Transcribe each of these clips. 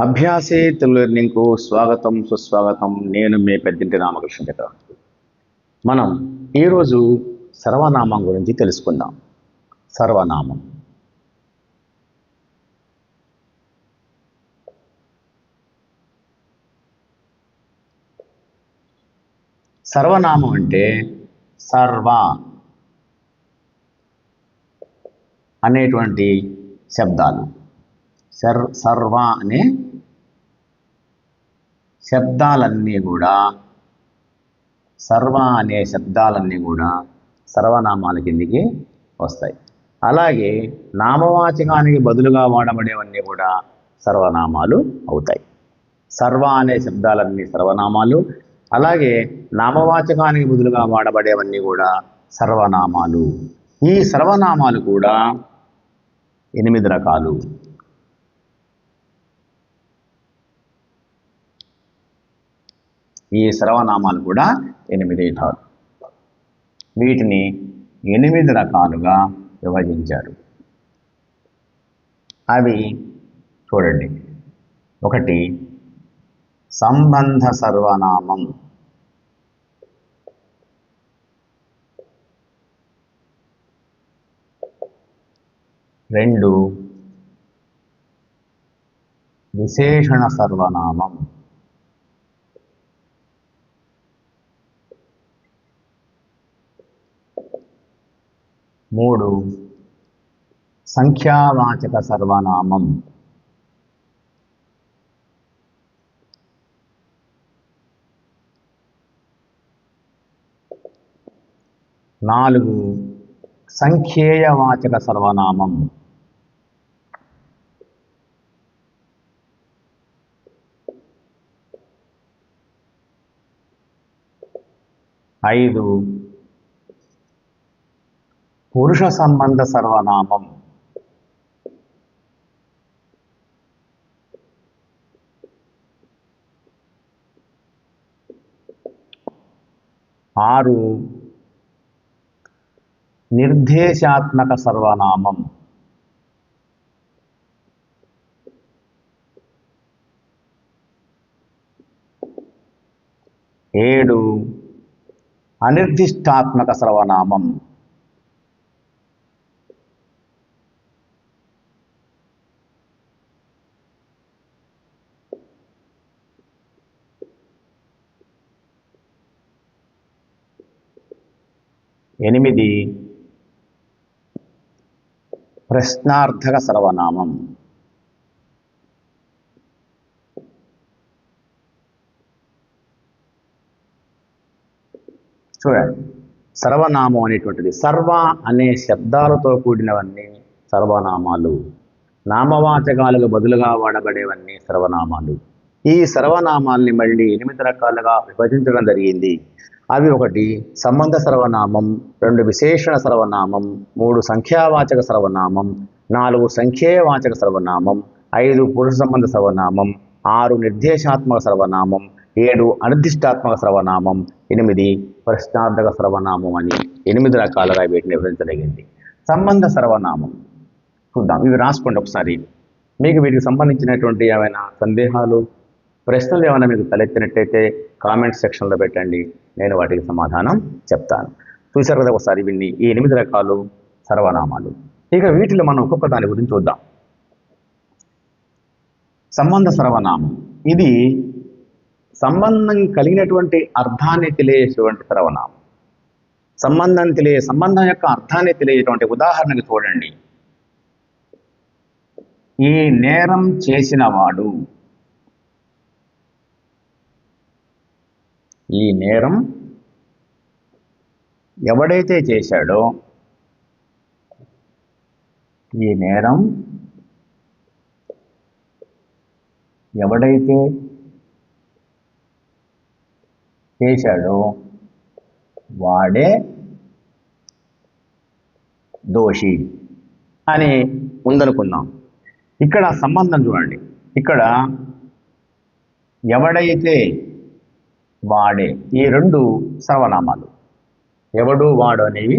అభ్యాసే తెలుగు లెర్నింగ్కు స్వాగతం సుస్వాగతం. నేను మీ పెద్దింటి రామకృష్ణ చక్రవర్తి. మనం ఈరోజు సర్వనామం గురించి తెలుసుకుందాం. సర్వనామం సర్వనామం అంటే సర్వ అనేటువంటి శబ్దాలు, సర్వ అనే శబ్దాలన్నీ కూడా సర్వనామాల కిందికి వస్తాయి. అలాగే నామవాచకానికి బదులుగా వాడబడేవన్నీ కూడా సర్వనామాలు అవుతాయి. సర్వ అనే శబ్దాలన్నీ సర్వనామాలు, అలాగే నామవాచకానికి బదులుగా వాడబడేవన్నీ కూడా సర్వనామాలు. ఈ సర్వనామాలు కూడా 8 రకాలు. ఈ సర్వనామాలు కూడా 8 రకాలు. వీటిని 8 రకాలుగా విభజించారు. అవి చూడండి. 1 సంబంధ సర్వనామం, 2 విశేషణ సర్వనామం, 3 సంఖ్యావాచక సర్వనామం, 4 సంఖ్యేయవాచక సర్వనామం, 5 పురుష సంబంధ సర్వనామం, 6 నిర్దేశాత్మక సర్వనామం, 7 అనిర్దిష్టాత్మక సర్వనామం, 8 ప్రశ్నార్థక సర్వనామం. చూడండి, సర్వనామం అనేటువంటిది సర్వ అనే శబ్దాలతో కూడినవన్నీ సర్వనామాలు, నామవాచకాలకు బదులుగా వాడబడేవన్నీ సర్వనామాలు. ఈ సర్వనామాల్ని మళ్ళీ 8 రకాలుగా విభజించడం జరిగింది. అవి 1 సంబంధ సర్వనామం, 2 విశేషణ సర్వనామం, 3 సంఖ్యావాచక సర్వనామం, 4 సంఖ్యేయవాచక సర్వనామం, 5 పురుష సంబంధ సర్వనామం, 6 నిర్దేశాత్మక సర్వనామం, 7 అనిర్దిష్టాత్మక సర్వనామం, 8 ప్రశ్నార్థక సర్వనామం అని 8 రకాలుగా వీటిని విభజించదగింది. సంబంధ సర్వనామం చూద్దాం. ఇవి రాసుకోండి ఒకసారి. మీకు వీటికి సంబంధించినటువంటి ఏమైనా సందేహాలు, ప్రశ్నలు ఏమైనా మీకు తలెత్తినట్టయితే కామెంట్ సెక్షన్లో పెట్టండి, నేను వాటికి సమాధానం చెప్తాను. చూశారు కదా ఒకసారి వీటిని, ఈ 8 రకాలు సర్వనామాలు. ఇక వీటిలో మనం ఒక్కొక్క దాని గురించి చూద్దాం. సంబంధ సర్వనామం, ఇది సంబంధం కలిగినటువంటి అర్థాన్ని తెలియజేసేటువంటి సర్వనామం. సంబంధం యొక్క అర్థాన్ని తెలియజేటువంటి ఉదాహరణకు చూడండి. ఈ నేరం చేసినవాడు, ఈ నేరం ఎవడైతే చేశాడో, ఈ నేరం ఎవడైతే చేశాడో వాడే దోషి అని ఉందనుకుందాం. ఇక్కడ సంబంధం చూడండి. ఇక్కడ ఎవడైతే వాడే, ఈ 2 సర్వనామాలు. ఎవడు వాడు అనేవి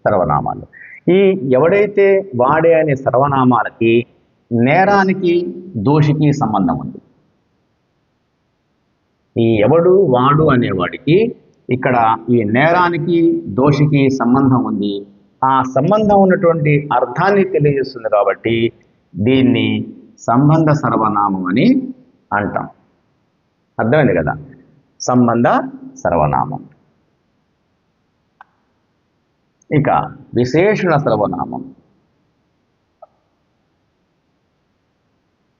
సర్వనామాలు. ఈ ఎవడైతే వాడే అనే సర్వనామాలకి నేరానికి దోషికి సంబంధం ఉంది. ఈ ఎవడు వాడు అనేవాడికి ఇక్కడ ఈ నేరానికి దోషికి సంబంధం ఉంది. ఆ సంబంధం ఉన్నటువంటి అర్థాన్ని తెలియజేస్తుంది కాబట్టి దీన్ని సంబంధ సర్వనామం అని అంటాం. అర్థమైంది కదా, సంబంధ సర్వనామం. ఇక విశేషణ సర్వనామం.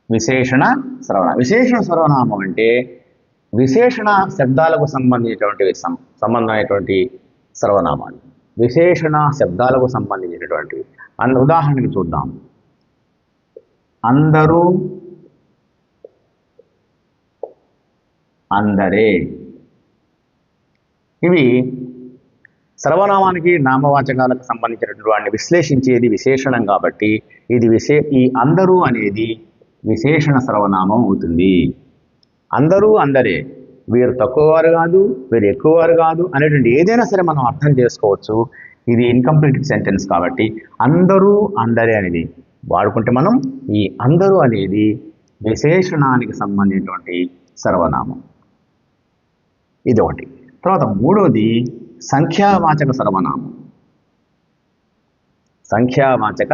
విశేషణ సర్వనామం అంటే విశేషణ శబ్దాలకు సంబంధమైనటువంటి సర్వనామాలు. విశేషణ శబ్దాలకు సంబంధించినటువంటి ఉదాహరణకి చూద్దాం. అందరూ, అందరే. ఇవి సర్వనామానికి నామవాచకాలకు సంబంధించినటువంటి వాటిని విశ్లేషించేది విశేషణం కాబట్టి ఈ అందరూ అనేది విశేషణ సర్వనామం అవుతుంది. అందరూ అందరే, వీరు తక్కువవారు కాదు, వీరు ఎక్కువవారు కాదు అనేటువంటి ఏదైనా సరే మనం అర్థం చేసుకోవచ్చు. ఇది ఇన్కంప్లీట్ సెంటెన్స్ కాబట్టి అందరూ అందరే అనేది వాడుకుంటే మనం ఈ అందరూ అనేది విశేషణానికి సంబంధించినటువంటి సర్వనామం. ఇది ఒకటి. తర్వాత మూడవది సంఖ్యావాచక సర్వనామం. సంఖ్యావాచక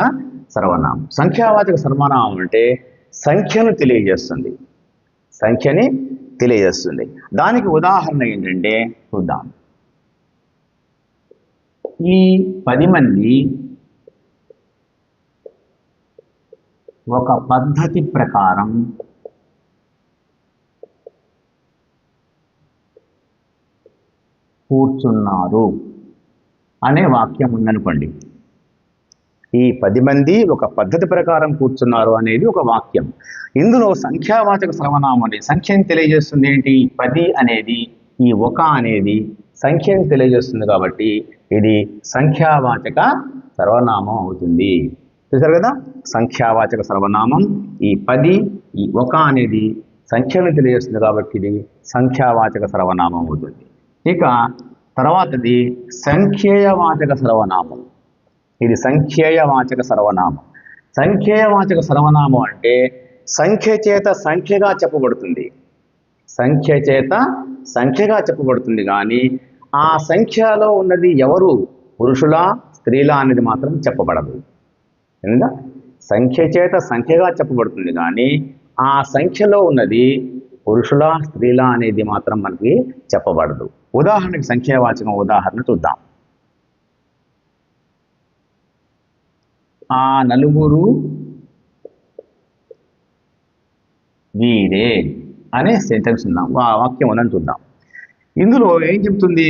సర్వనామం అంటే సంఖ్యను తెలియజేస్తుంది. దానికి ఉదాహరణ ఏంటంటే చూద్దాం. ఈ 10 మంది ఒక పద్ధతి ప్రకారం కూర్చున్నారు అనే వాక్యం ఉందనుకోండి. ఈ 10 మంది ఒక పద్ధతి ప్రకారం కూర్చున్నారు అనేది ఒక వాక్యం. ఇందులో సంఖ్యావాచక సర్వనామం అనేది సంఖ్యను తెలియజేస్తుంది. ఏంటి? 10 అనేది, ఈ ఒక అనేది సంఖ్యను తెలియజేస్తుంది కాబట్టి ఇది సంఖ్యావాచక సర్వనామం అవుతుంది. చూసారు కదా, సంఖ్యావాచక సర్వనామం. ఈ 10, ఈ ఒక అనేది సంఖ్యను తెలియజేస్తుంది కాబట్టి ఇది సంఖ్యావాచక సర్వనామం అవుతుంది. ఇక తర్వాతది సంఖ్యేయవాచక సర్వనామం. ఇది సంఖ్యేయవాచక సర్వనామం. సంఖ్యేయవాచక సర్వనామం అంటే సంఖ్య చేత సంఖ్యగా చెప్పబడుతుంది కానీ ఆ సంఖ్యలో ఉన్నది ఎవరు, పురుషులా స్త్రీలా అనేది మాత్రం చెప్పబడదు. ఎందుకంటే సంఖ్య చేత సంఖ్యగా చెప్పబడుతుంది కానీ ఆ సంఖ్యలో ఉన్నది పురుషులా స్త్రీలా అనేది మాత్రం మనకి చెప్పబడదు. ఉదాహరణకి సంఖ్యావాచకం ఉదాహరణ చూద్దాం. ఆ నలుగురు వీరే అనే సెంటెన్స్ ఉందాం, వాక్యం ఉందని చూద్దాం. ఇందులో ఏం చెప్తుంది?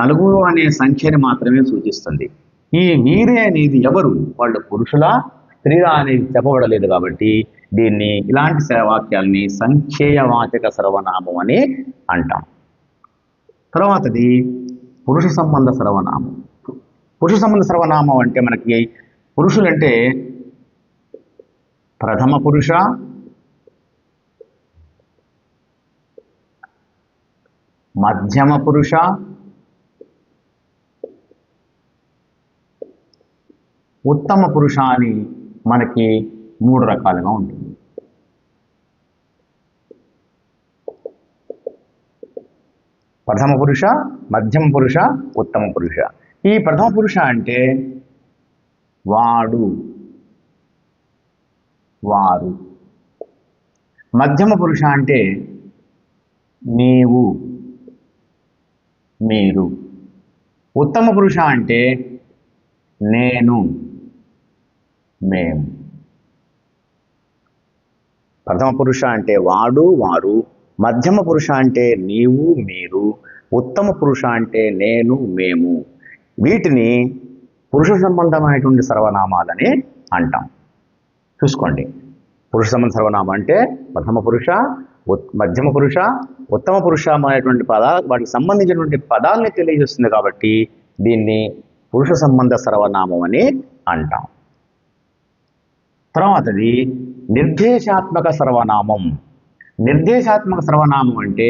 నలుగురు అనే సంఖ్యని మాత్రమే సూచిస్తుంది. ఈ వీరే అనేది ఎవరు, వాళ్ళు పురుషులా స్త్రీలా అనేది చెప్పబడలేదు కాబట్టి దీన్ని, ఇలాంటి వాక్యాలని సంఖ్యేయవాచక సర్వనామం అని అంటాం. తర్వాతది పురుష సంబంధ సర్వనామం. పురుష సంబంధ సర్వనామం అంటే మనకి పురుషులంటే ప్రథమ పురుష, మధ్యమ పురుష, ఉత్తమ పురుష అని మనకి 3 రకాలుగా ఉంటుంది. ప్రథమ పురుష, మధ్యమ పురుష, ఉత్తమ పురుష. ఈ ప్రథమ పురుష అంటే వాడు, వారు. మధ్యమ పురుష అంటే నీవు, మీరు. ఉత్తమ పురుష అంటే నేను, మేము. ప్రథమ పురుష అంటే వాడు, వారు. మధ్యమ పురుష అంటే నీవు, మీరు. ఉత్తమ పురుష అంటే నేను, మేము. వీటిని పురుష సంబంధమైనటువంటి సర్వనామాలని అంటాం. చూసుకోండి, పురుష సంబంధ సర్వనామం అంటే ప్రథమ పురుష, మధ్యమ పురుష, ఉత్తమ పురుష అనేటువంటి పదాలు, వాటికి సంబంధించినటువంటి పదాలని తెలియజేస్తుంది కాబట్టి దీన్ని పురుష సంబంధ సర్వనామం అని అంటాం. తర్వాతది నిర్దేశాత్మక సర్వనామం. నిర్దేశాత్మక సర్వనామం అంటే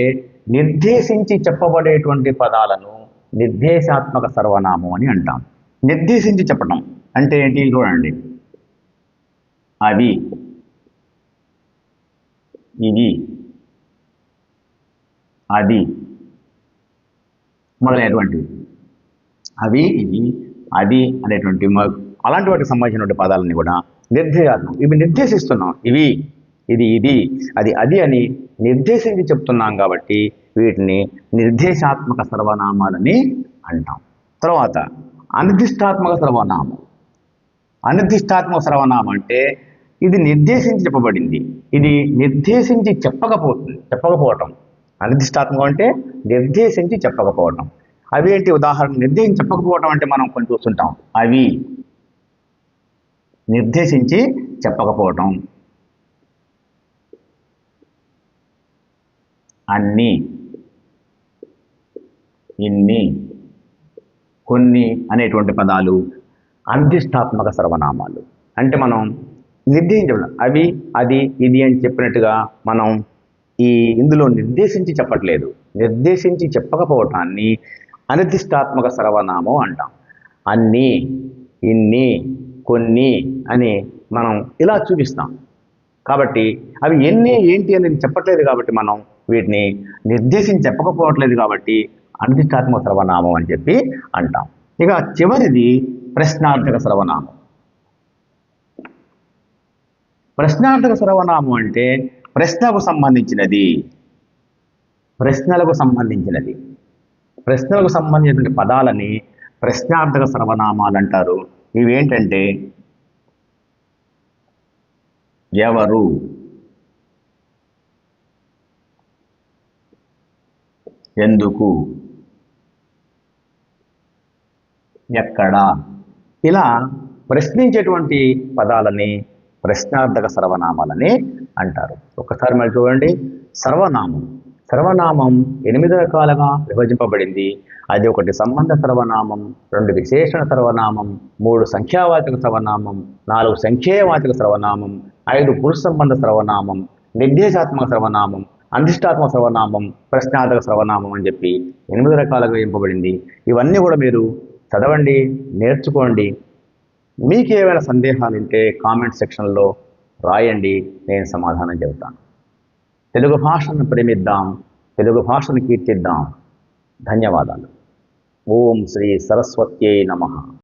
నిర్దేశించి చెప్పబడేటువంటి పదాలను నిర్దేశాత్మక సర్వనామం అని అంటాం. నిర్దేశించి చెప్పడం అంటే ఏంటి? చూడండి, అవి, ఇది, అది మొదలైనటువంటివి. అవి, ఇవి, అది అనేటువంటి అలాంటి వాటికి సంబంధించినటువంటి పదాలన్నీ కూడా నిర్దేశాత్మకం. ఇవి నిర్దేశిస్తున్నాం. ఇవి, ఇది, అది అని నిర్దేశించి చెప్తున్నాం కాబట్టి వీటిని నిర్దేశాత్మక సర్వనామాలని అంటాం. తర్వాత అనిర్దిష్టాత్మక సర్వనామం. అనిర్దిష్టాత్మక సర్వనామం అంటే ఇది నిర్దేశించి చెప్పబడింది, ఇది నిర్దేశించి చెప్పకపోవటం. అనిర్దిష్టాత్మకం అంటే నిర్దేశించి చెప్పకపోవటం. అవి ఏంటి? ఉదాహరణ, నిర్దేశించి చెప్పకపోవటం అంటే మనం కొన్ని చూస్తుంటాం. అవి నిర్దేశించి చెప్పకపోవటం. అన్ని, ఇన్ని, కొన్ని అనేటువంటి పదాలు అనిర్దిష్టాత్మక సర్వనామాలు. అంటే మనం నిర్దేశించడం, అవి, అది, ఇది అని చెప్పినట్టుగా మనం ఇందులో నిర్దేశించి చెప్పట్లేదు. నిర్దేశించి చెప్పకపోవటాన్ని అనిర్దిష్టాత్మక సర్వనామం అంటాం. అన్ని, ఇన్ని, కొన్ని అని మనం ఇలా చూపిస్తాం. కాబట్టి అవి ఎన్ని, ఏంటి అనేది చెప్పట్లేదు కాబట్టి మనం వీటిని నిర్దేశించి చెప్పకపోవట్లేదు కాబట్టి అనిర్దిష్టాత్మక సర్వనామం అని చెప్పి అంటాం. ఇక చివరిది ప్రశ్నార్థక సర్వనామం. ప్రశ్నార్థక సర్వనామం అంటే ప్రశ్నలకు సంబంధించినది. ప్రశ్నలకు సంబంధించినటువంటి పదాలని ప్రశ్నార్థక సర్వనామాలు అంటారు. ఇవేంటంటే ఎవరు, ఎందుకు, ఎక్కడ, ఇలా ప్రశ్నించేటువంటి పదాలని ప్రశ్నార్థక సర్వనామాలని అంటారు. ఒకసారి మరి చూడండి. సర్వనామం 8 రకాలుగా విభజింపబడింది. అది 1 సంబంధ సర్వనామం, 2 విశేషణ సర్వనామం, 3 సంఖ్యావాచక సర్వనామం, 4 సంఖ్యేయవాచక సర్వనామం, 5 పురుష సంబంధ సర్వనామం, నిర్దేశాత్మక సర్వనామం, అనిర్దిష్టాత్మక సర్వనామం, ప్రశ్నార్థక సర్వనామం అని చెప్పి 8 రకాలుగా విభజింపబడింది. ఇవన్నీ కూడా మీరు చదవండి, నేర్చుకోండి. మీకు ఏమైనా సందేహాలు ఉంటే కామెంట్ సెక్షన్లో రాయండి, నేను సమాధానం చెబుతాను. తెలుగు భాషను ప్రేమిద్దాం, తెలుగు భాషను కీర్తిద్దాం. ధన్యవాదాలు. ఓం శ్రీ సరస్వత్యై నమః.